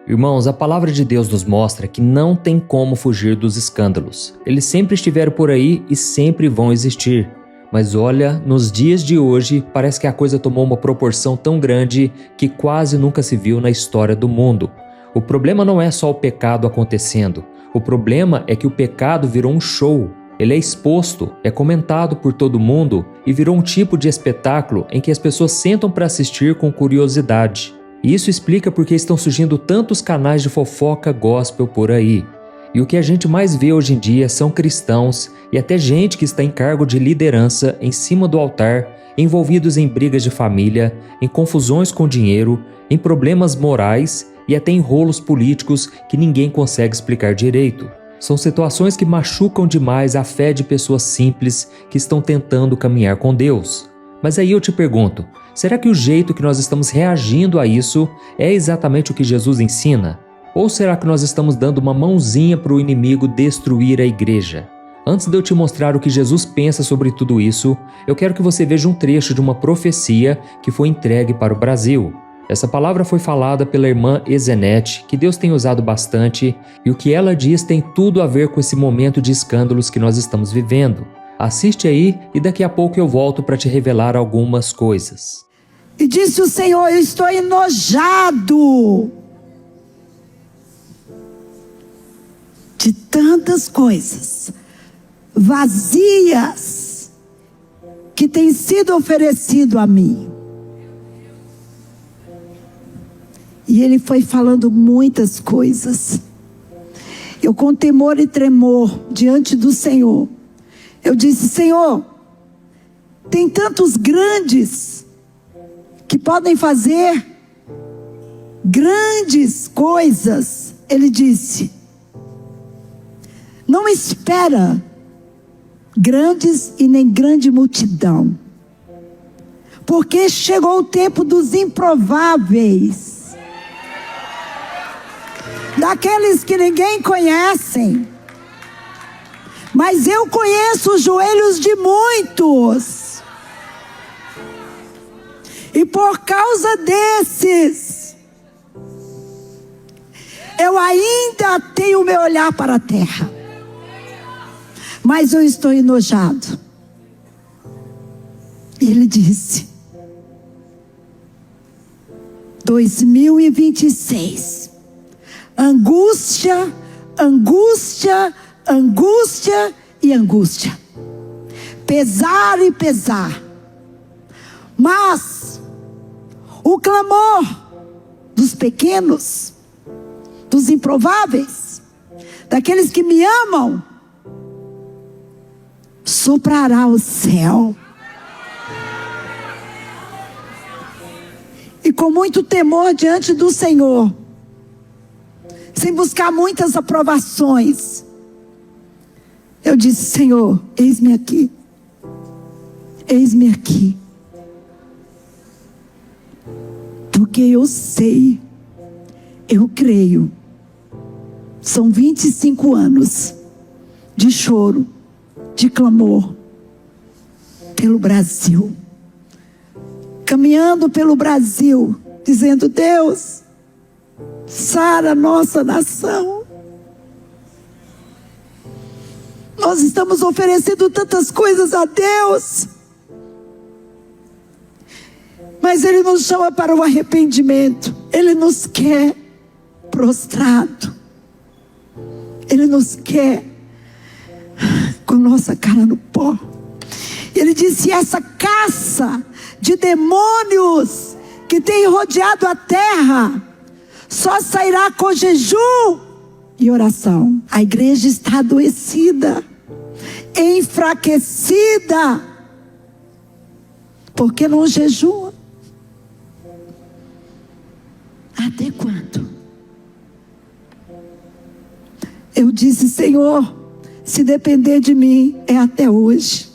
Irmãos, a palavra de Deus nos mostra que não tem como fugir dos escândalos. Eles sempre estiveram por aí e sempre vão existir. Mas olha, nos dias de hoje, parece que a coisa tomou uma proporção tão grande que quase nunca se viu na história do mundo. O problema não é só o pecado acontecendo. O problema é que o pecado virou um show. Ele é exposto, é comentado por todo mundo e virou um tipo de espetáculo em que as pessoas sentam para assistir com curiosidade. E isso explica porque estão surgindo tantos canais de fofoca gospel por aí. E o que a gente mais vê hoje em dia são cristãos e até gente que está em cargo de liderança em cima do altar, envolvidos em brigas de família, em confusões com dinheiro, em problemas morais e até em rolos políticos que ninguém consegue explicar direito. São situações que machucam demais a fé de pessoas simples que estão tentando caminhar com Deus. Mas aí eu te pergunto, será que o jeito que nós estamos reagindo a isso é exatamente o que Jesus ensina? Ou será que nós estamos dando uma mãozinha para o inimigo destruir a igreja? Antes de eu te mostrar o que Jesus pensa sobre tudo isso, eu quero que você veja um trecho de uma profecia que foi entregue para o Brasil. Essa palavra foi falada pela irmã Ezenete, que Deus tem usado bastante, e o que ela diz tem tudo a ver com esse momento de escândalos que nós estamos vivendo. Assiste aí e daqui a pouco eu volto para te revelar algumas coisas. E disse o Senhor: eu estou enojado de tantas coisas vazias que têm sido oferecido a mim. E ele foi falando muitas coisas. Eu, com temor e tremor diante do Senhor, eu disse: Senhor, tem tantos grandes que podem fazer grandes coisas. Ele disse: não espera grandes e nem grande multidão, porque chegou o tempo dos improváveis, daqueles que ninguém conhece, mas eu conheço os joelhos de muitos, e por causa desses, eu ainda tenho o meu olhar para a terra, mas eu estou enojado. Ele disse: 2026, angústia, angústia, angústia e angústia, pesar e pesar, mas o clamor dos pequenos, dos improváveis, daqueles que me amam, soprará o céu. E com muito temor diante do Senhor, sem buscar muitas aprovações, eu disse: Senhor, eis-me aqui, eis-me aqui, porque eu sei, eu creio, são 25 anos de choro, de clamor pelo Brasil, caminhando pelo Brasil, dizendo: Deus, sara a nossa nação. Nós estamos oferecendo tantas coisas a Deus, mas Ele nos chama para o arrependimento. Ele nos quer prostrado, Ele nos quer com nossa cara no pó. Ele disse: essa caça de demônios que tem rodeado a terra só sairá com jejum e oração. A igreja está adoecida, enfraquecida, porque não jejua. Até quando? Eu disse: Senhor, se depender de mim, é até hoje.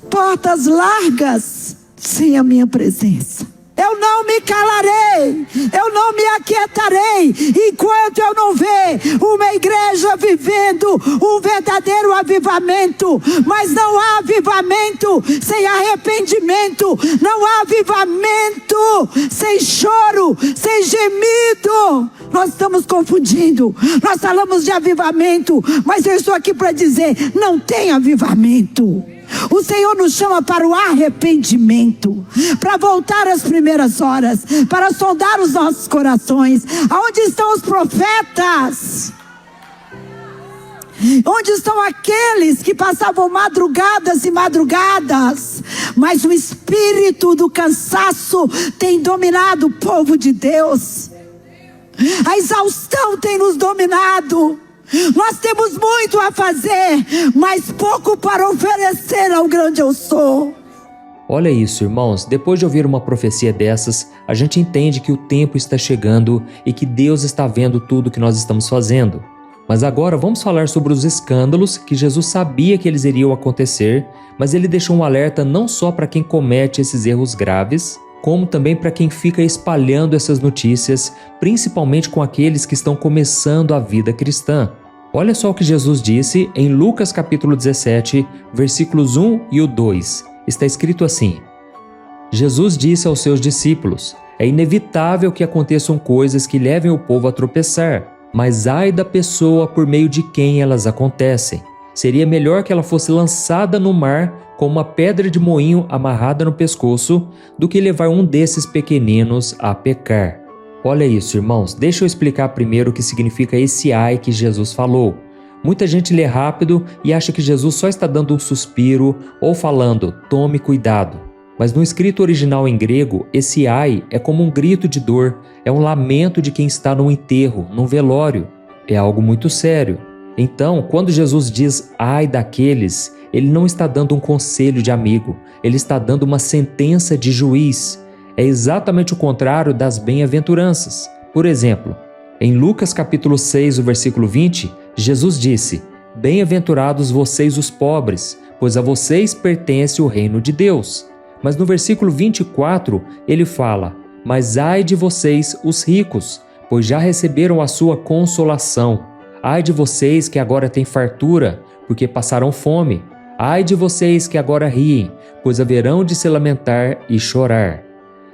Portas largas sem a minha presença. Eu não me calarei, eu não me aquietarei, enquanto eu não ver uma igreja vivendo um verdadeiro avivamento. Mas não há avivamento sem arrependimento, não há avivamento sem choro, sem gemido. Nós estamos confundindo. Nós falamos de avivamento, mas eu estou aqui para dizer: não tem avivamento. O Senhor nos chama para o arrependimento, para voltar às primeiras horas, para sondar os nossos corações. Aonde estão os profetas? Onde estão aqueles que passavam madrugadas e madrugadas? Mas o espírito do cansaço tem dominado o povo de Deus. A exaustão tem nos dominado. Nós temos muito a fazer, mas pouco para oferecer ao grande eu sou. Olha isso, irmãos, depois de ouvir uma profecia dessas, a gente entende que o tempo está chegando e que Deus está vendo tudo que nós estamos fazendo. Mas agora vamos falar sobre os escândalos que Jesus sabia que eles iriam acontecer, mas ele deixou um alerta não só para quem comete esses erros graves, como também para quem fica espalhando essas notícias, principalmente com aqueles que estão começando a vida cristã. Olha só o que Jesus disse em Lucas capítulo 17, versículos 1 e o 2. Está escrito assim: Jesus disse aos seus discípulos: é inevitável que aconteçam coisas que levem o povo a tropeçar, mas ai da pessoa por meio de quem elas acontecem. Seria melhor que ela fosse lançada no mar com uma pedra de moinho amarrada no pescoço do que levar um desses pequeninos a pecar. Olha isso, irmãos, deixa eu explicar primeiro o que significa esse ai que Jesus falou. Muita gente lê rápido e acha que Jesus só está dando um suspiro ou falando, tome cuidado. Mas no escrito original em grego, esse ai é como um grito de dor, é um lamento de quem está num enterro, num velório. É algo muito sério. Então, quando Jesus diz ai daqueles, ele não está dando um conselho de amigo, ele está dando uma sentença de juiz. É exatamente o contrário das bem-aventuranças. Por exemplo, em Lucas capítulo 6, o versículo 20, Jesus disse: bem-aventurados vocês os pobres, pois a vocês pertence o reino de Deus. Mas no versículo 24, ele fala: mas ai de vocês os ricos, pois já receberam a sua consolação. Ai de vocês que agora têm fartura, porque passaram fome. Ai de vocês que agora riem, pois haverão de se lamentar e chorar.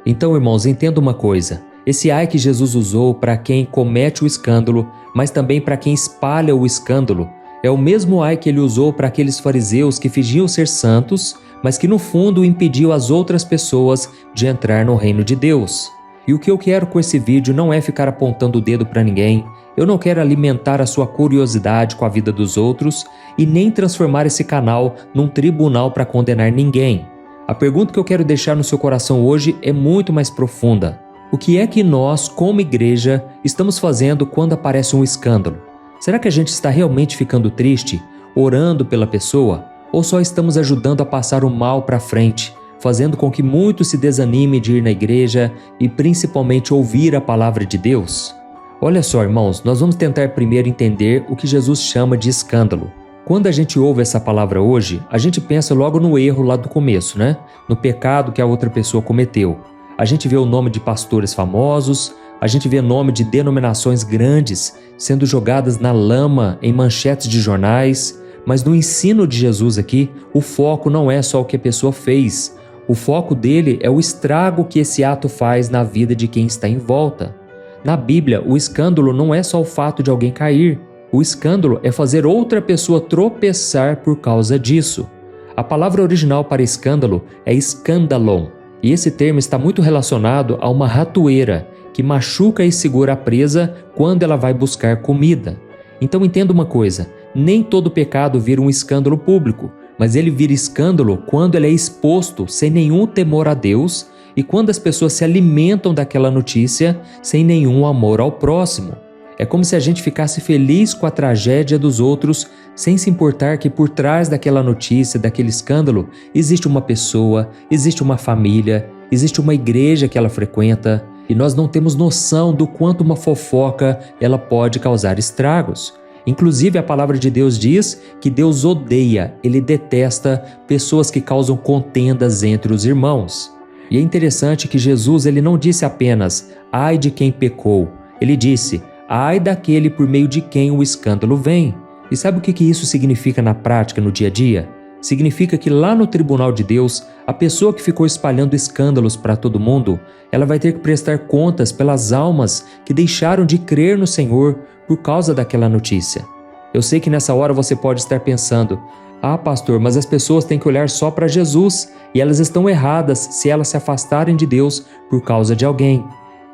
Então, irmãos, entenda uma coisa. Esse ai que Jesus usou para quem comete o escândalo, mas também para quem espalha o escândalo, é o mesmo ai que ele usou para aqueles fariseus que fingiam ser santos, mas que no fundo impediu as outras pessoas de entrar no reino de Deus. E o que eu quero com esse vídeo não é ficar apontando o dedo para ninguém, eu não quero alimentar a sua curiosidade com a vida dos outros e nem transformar esse canal num tribunal para condenar ninguém. A pergunta que eu quero deixar no seu coração hoje é muito mais profunda. O que é que nós, como igreja, estamos fazendo quando aparece um escândalo? Será que a gente está realmente ficando triste, orando pela pessoa? Ou só estamos ajudando a passar o mal para frente, fazendo com que muitos se desanimem de ir na igreja e principalmente ouvir a palavra de Deus? Olha só, irmãos, nós vamos tentar primeiro entender o que Jesus chama de escândalo. Quando a gente ouve essa palavra hoje, a gente pensa logo no erro lá do começo, né? No pecado que a outra pessoa cometeu. A gente vê o nome de pastores famosos, a gente vê o nome de denominações grandes sendo jogadas na lama em manchetes de jornais, mas no ensino de Jesus aqui, o foco não é só o que a pessoa fez. O foco dele é o estrago que esse ato faz na vida de quem está em volta. Na Bíblia, o escândalo não é só o fato de alguém cair. O escândalo é fazer outra pessoa tropeçar por causa disso. A palavra original para escândalo é escandalon, e esse termo está muito relacionado a uma ratoeira que machuca e segura a presa quando ela vai buscar comida. Então entenda uma coisa, nem todo pecado vira um escândalo público, mas ele vira escândalo quando ele é exposto sem nenhum temor a Deus e quando as pessoas se alimentam daquela notícia sem nenhum amor ao próximo. É como se a gente ficasse feliz com a tragédia dos outros, sem se importar que por trás daquela notícia, daquele escândalo, existe uma pessoa, existe uma família, existe uma igreja que ela frequenta, e nós não temos noção do quanto uma fofoca ela pode causar estragos. Inclusive, a palavra de Deus diz que Deus odeia, ele detesta pessoas que causam contendas entre os irmãos. E é interessante que Jesus ele não disse apenas, ai de quem pecou. Ele disse, ai daquele por meio de quem o escândalo vem. E sabe o que isso significa na prática, no dia a dia? Significa que lá no tribunal de Deus, a pessoa que ficou espalhando escândalos para todo mundo, ela vai ter que prestar contas pelas almas que deixaram de crer no Senhor por causa daquela notícia. Eu sei que nessa hora você pode estar pensando, ah, pastor, mas as pessoas têm que olhar só para Jesus e elas estão erradas se elas se afastarem de Deus por causa de alguém.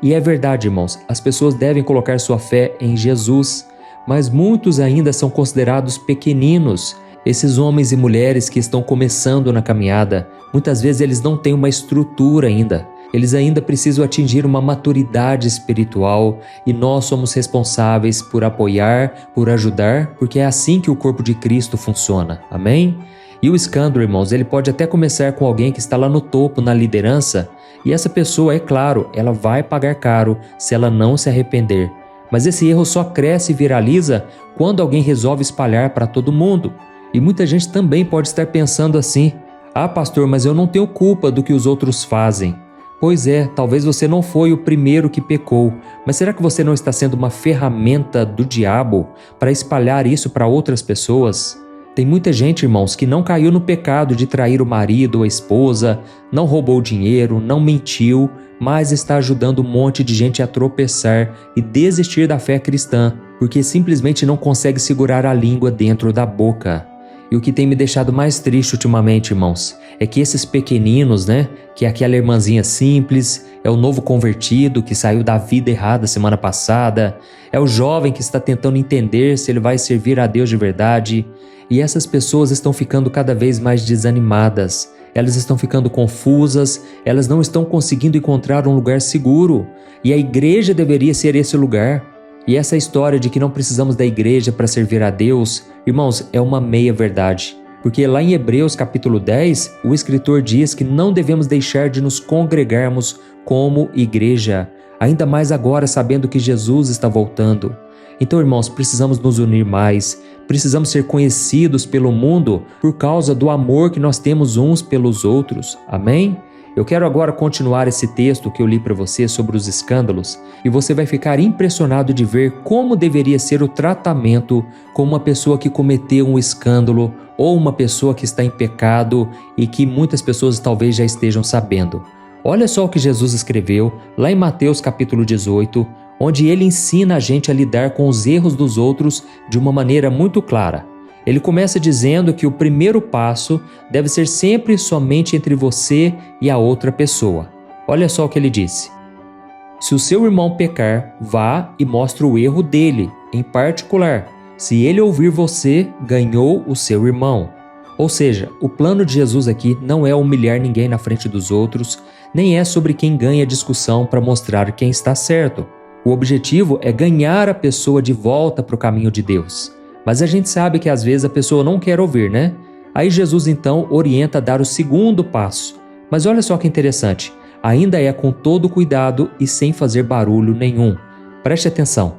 E é verdade, irmãos, as pessoas devem colocar sua fé em Jesus, mas muitos ainda são considerados pequeninos. Esses homens e mulheres que estão começando na caminhada, muitas vezes eles não têm uma estrutura ainda. Eles ainda precisam atingir uma maturidade espiritual e nós somos responsáveis por apoiar, por ajudar, porque é assim que o corpo de Cristo funciona. Amém? E o escândalo, irmãos, ele pode até começar com alguém que está lá no topo, na liderança, e essa pessoa, é claro, ela vai pagar caro se ela não se arrepender. Mas esse erro só cresce e viraliza quando alguém resolve espalhar para todo mundo. E muita gente também pode estar pensando assim, ah, pastor, mas eu não tenho culpa do que os outros fazem. Pois é, talvez você não foi o primeiro que pecou, mas será que você não está sendo uma ferramenta do diabo para espalhar isso para outras pessoas? Tem muita gente, irmãos, que não caiu no pecado de trair o marido ou a esposa, não roubou dinheiro, não mentiu, mas está ajudando um monte de gente a tropeçar e desistir da fé cristã, porque simplesmente não consegue segurar a língua dentro da boca. E o que tem me deixado mais triste ultimamente, irmãos, é que esses pequeninos, que é aquela irmãzinha simples, é o novo convertido que saiu da vida errada semana passada, é o jovem que está tentando entender se ele vai servir a Deus de verdade, e essas pessoas estão ficando cada vez mais desanimadas, elas estão ficando confusas, elas não estão conseguindo encontrar um lugar seguro, e a igreja deveria ser esse lugar. E essa história de que não precisamos da igreja para servir a Deus, irmãos, é uma meia verdade. Porque lá em Hebreus capítulo 10, o escritor diz que não devemos deixar de nos congregarmos como igreja, ainda mais agora sabendo que Jesus está voltando. Então, irmãos, precisamos nos unir mais, precisamos ser conhecidos pelo mundo por causa do amor que nós temos uns pelos outros. Amém? Eu quero agora continuar esse texto que eu li para você sobre os escândalos e você vai ficar impressionado de ver como deveria ser o tratamento com uma pessoa que cometeu um escândalo ou uma pessoa que está em pecado e que muitas pessoas talvez já estejam sabendo. Olha só o que Jesus escreveu lá em Mateus capítulo 18, onde ele ensina a gente a lidar com os erros dos outros de uma maneira muito clara. Ele começa dizendo que o primeiro passo deve ser sempre somente entre você e a outra pessoa. Olha só o que ele disse. Se o seu irmão pecar, vá e mostre o erro dele, em particular. Se ele ouvir você, ganhou o seu irmão. Ou seja, o plano de Jesus aqui não é humilhar ninguém na frente dos outros, nem é sobre quem ganha discussão para mostrar quem está certo. O objetivo é ganhar a pessoa de volta para o caminho de Deus. Mas a gente sabe que às vezes a pessoa não quer ouvir, Aí Jesus então orienta a dar o segundo passo. Mas olha só que interessante, ainda é com todo cuidado e sem fazer barulho nenhum. Preste atenção.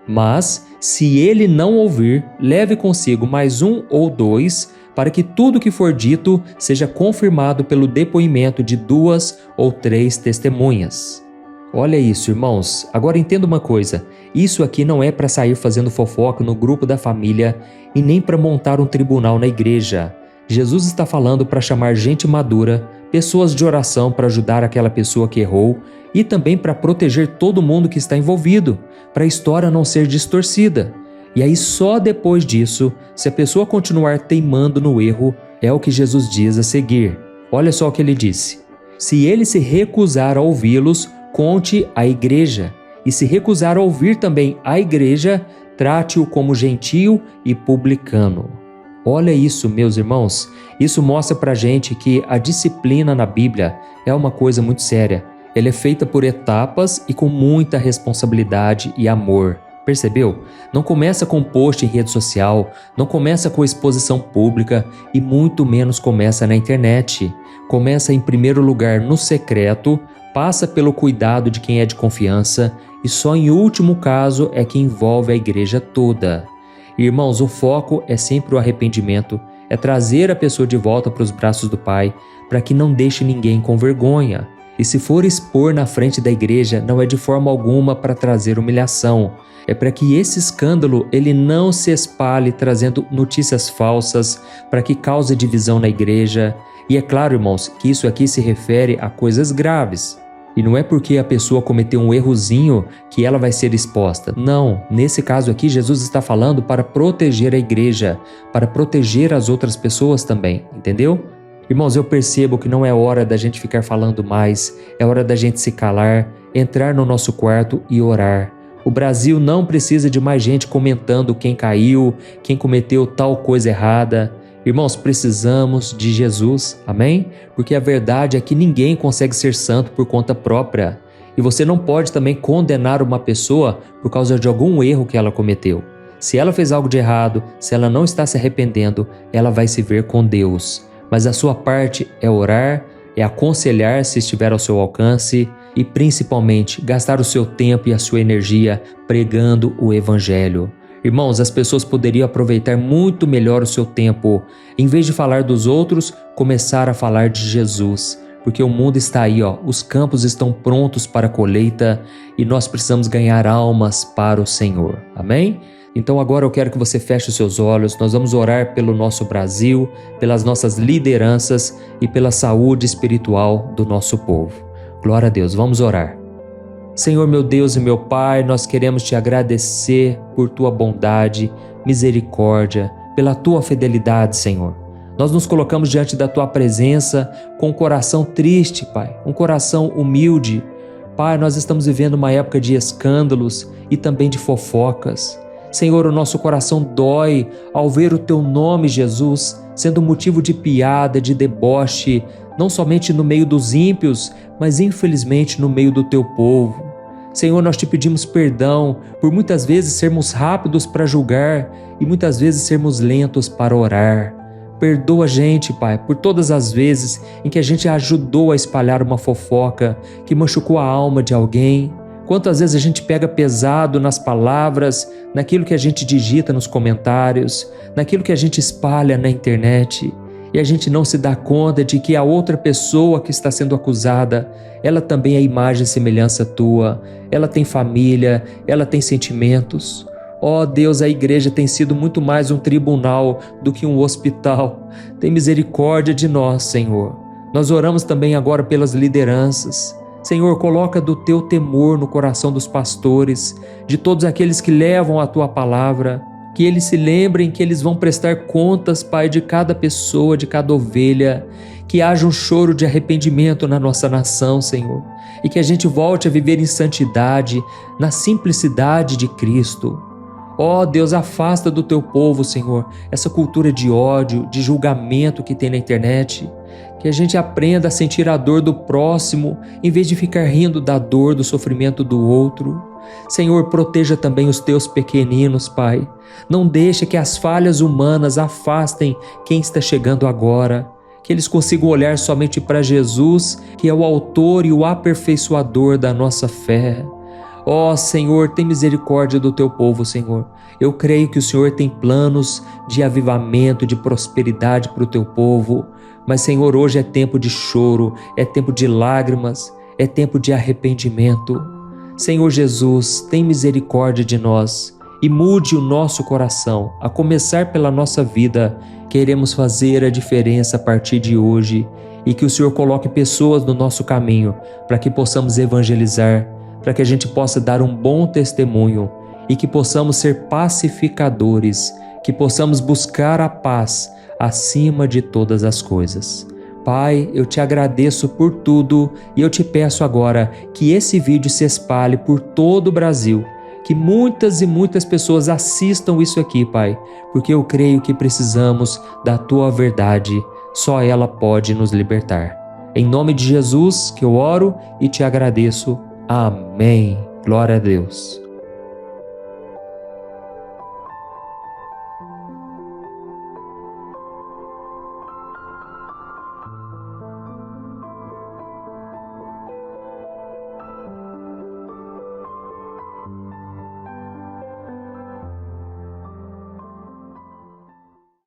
Mas, se ele não ouvir, leve consigo mais um ou dois, para que tudo que for dito seja confirmado pelo depoimento de 2 ou 3 testemunhas. Olha isso, irmãos. Agora entenda uma coisa. Isso aqui não é para sair fazendo fofoca no grupo da família e nem para montar um tribunal na igreja. Jesus está falando para chamar gente madura, pessoas de oração para ajudar aquela pessoa que errou e também para proteger todo mundo que está envolvido, para a história não ser distorcida. E aí só depois disso, se a pessoa continuar teimando no erro, é o que Jesus diz a seguir. Olha só o que ele disse. Se ele se recusar a ouvi-los, conte à igreja, e se recusar a ouvir também a igreja, trate-o como gentio e publicano. Olha isso, meus irmãos, isso mostra pra gente que a disciplina na Bíblia é uma coisa muito séria. Ela é feita por etapas e com muita responsabilidade e amor. Percebeu? Não começa com post em rede social, não começa com exposição pública e muito menos começa na internet. Começa em primeiro lugar no secreto, passa pelo cuidado de quem é de confiança e só em último caso é que envolve a igreja toda. Irmãos, o foco é sempre o arrependimento, é trazer a pessoa de volta para os braços do Pai, para que não deixe ninguém com vergonha. E se for expor na frente da igreja, não é de forma alguma para trazer humilhação. É para que esse escândalo ele não se espalhe trazendo notícias falsas, para que cause divisão na igreja. E é claro, irmãos, que isso aqui se refere a coisas graves. E não é porque a pessoa cometeu um errozinho que ela vai ser exposta. Não, nesse caso aqui Jesus está falando para proteger a igreja, para proteger as outras pessoas também, entendeu? Irmãos, eu percebo que não é hora da gente ficar falando mais, é hora da gente se calar, entrar no nosso quarto e orar. O Brasil não precisa de mais gente comentando quem caiu, quem cometeu tal coisa errada. Irmãos, precisamos de Jesus, amém? Porque a verdade é que ninguém consegue ser santo por conta própria. E você não pode também condenar uma pessoa por causa de algum erro que ela cometeu. Se ela fez algo de errado, se ela não está se arrependendo, ela vai se ver com Deus. Mas a sua parte é orar, é aconselhar se estiver ao seu alcance e principalmente gastar o seu tempo e a sua energia pregando o Evangelho. Irmãos, as pessoas poderiam aproveitar muito melhor o seu tempo. Em vez de falar dos outros, começar a falar de Jesus. Porque o mundo está aí, os campos estão prontos para a colheita e nós precisamos ganhar almas para o Senhor. Amém? Então agora eu quero que você feche os seus olhos, nós vamos orar pelo nosso Brasil, pelas nossas lideranças e pela saúde espiritual do nosso povo. Glória a Deus, vamos orar. Senhor meu Deus e meu Pai, nós queremos te agradecer por tua bondade, misericórdia, pela tua fidelidade, Senhor. Nós nos colocamos diante da tua presença com um coração triste, Pai, um coração humilde. Pai, nós estamos vivendo uma época de escândalos e também de fofocas. Senhor, o nosso coração dói ao ver o teu nome, Jesus, sendo motivo de piada, de deboche, não somente no meio dos ímpios, mas infelizmente no meio do teu povo. Senhor, nós te pedimos perdão por muitas vezes sermos rápidos para julgar e muitas vezes sermos lentos para orar. Perdoa a gente, Pai, por todas as vezes em que a gente ajudou a espalhar uma fofoca que machucou a alma de alguém. Quantas vezes a gente pega pesado nas palavras, naquilo que a gente digita nos comentários, naquilo que a gente espalha na internet, e a gente não se dá conta de que a outra pessoa que está sendo acusada, ela também é imagem e semelhança tua, ela tem família, ela tem sentimentos. Ó Deus, a igreja tem sido muito mais um tribunal do que um hospital. Tem misericórdia de nós, Senhor. Nós oramos também agora pelas lideranças. Senhor, coloca do teu temor no coração dos pastores, de todos aqueles que levam a tua palavra, que eles se lembrem que eles vão prestar contas, Pai, de cada pessoa, de cada ovelha, que haja um choro de arrependimento na nossa nação, Senhor, e que a gente volte a viver em santidade, na simplicidade de Cristo. Ó Deus, afasta do teu povo, Senhor, essa cultura de ódio, de julgamento que tem na internet. Que a gente aprenda a sentir a dor do próximo, em vez de ficar rindo da dor, do sofrimento do outro. Senhor, proteja também os teus pequeninos, Pai. Não deixe que as falhas humanas afastem quem está chegando agora. Que eles consigam olhar somente para Jesus, que é o autor e o aperfeiçoador da nossa fé. Ó Senhor, tem misericórdia do teu povo, Senhor. Eu creio que o Senhor tem planos de avivamento, de prosperidade para o teu povo. Mas, Senhor, hoje é tempo de choro, é tempo de lágrimas, é tempo de arrependimento. Senhor Jesus, tem misericórdia de nós e mude o nosso coração, a começar pela nossa vida. Queremos fazer a diferença a partir de hoje e que o Senhor coloque pessoas no nosso caminho para que possamos evangelizar, para que a gente possa dar um bom testemunho e que possamos ser pacificadores, que possamos buscar a paz acima de todas as coisas. Pai, eu te agradeço por tudo e eu te peço agora que esse vídeo se espalhe por todo o Brasil, que muitas e muitas pessoas assistam isso aqui, Pai, porque eu creio que precisamos da tua verdade, só ela pode nos libertar. Em nome de Jesus que eu oro e te agradeço. Amém. Glória a Deus.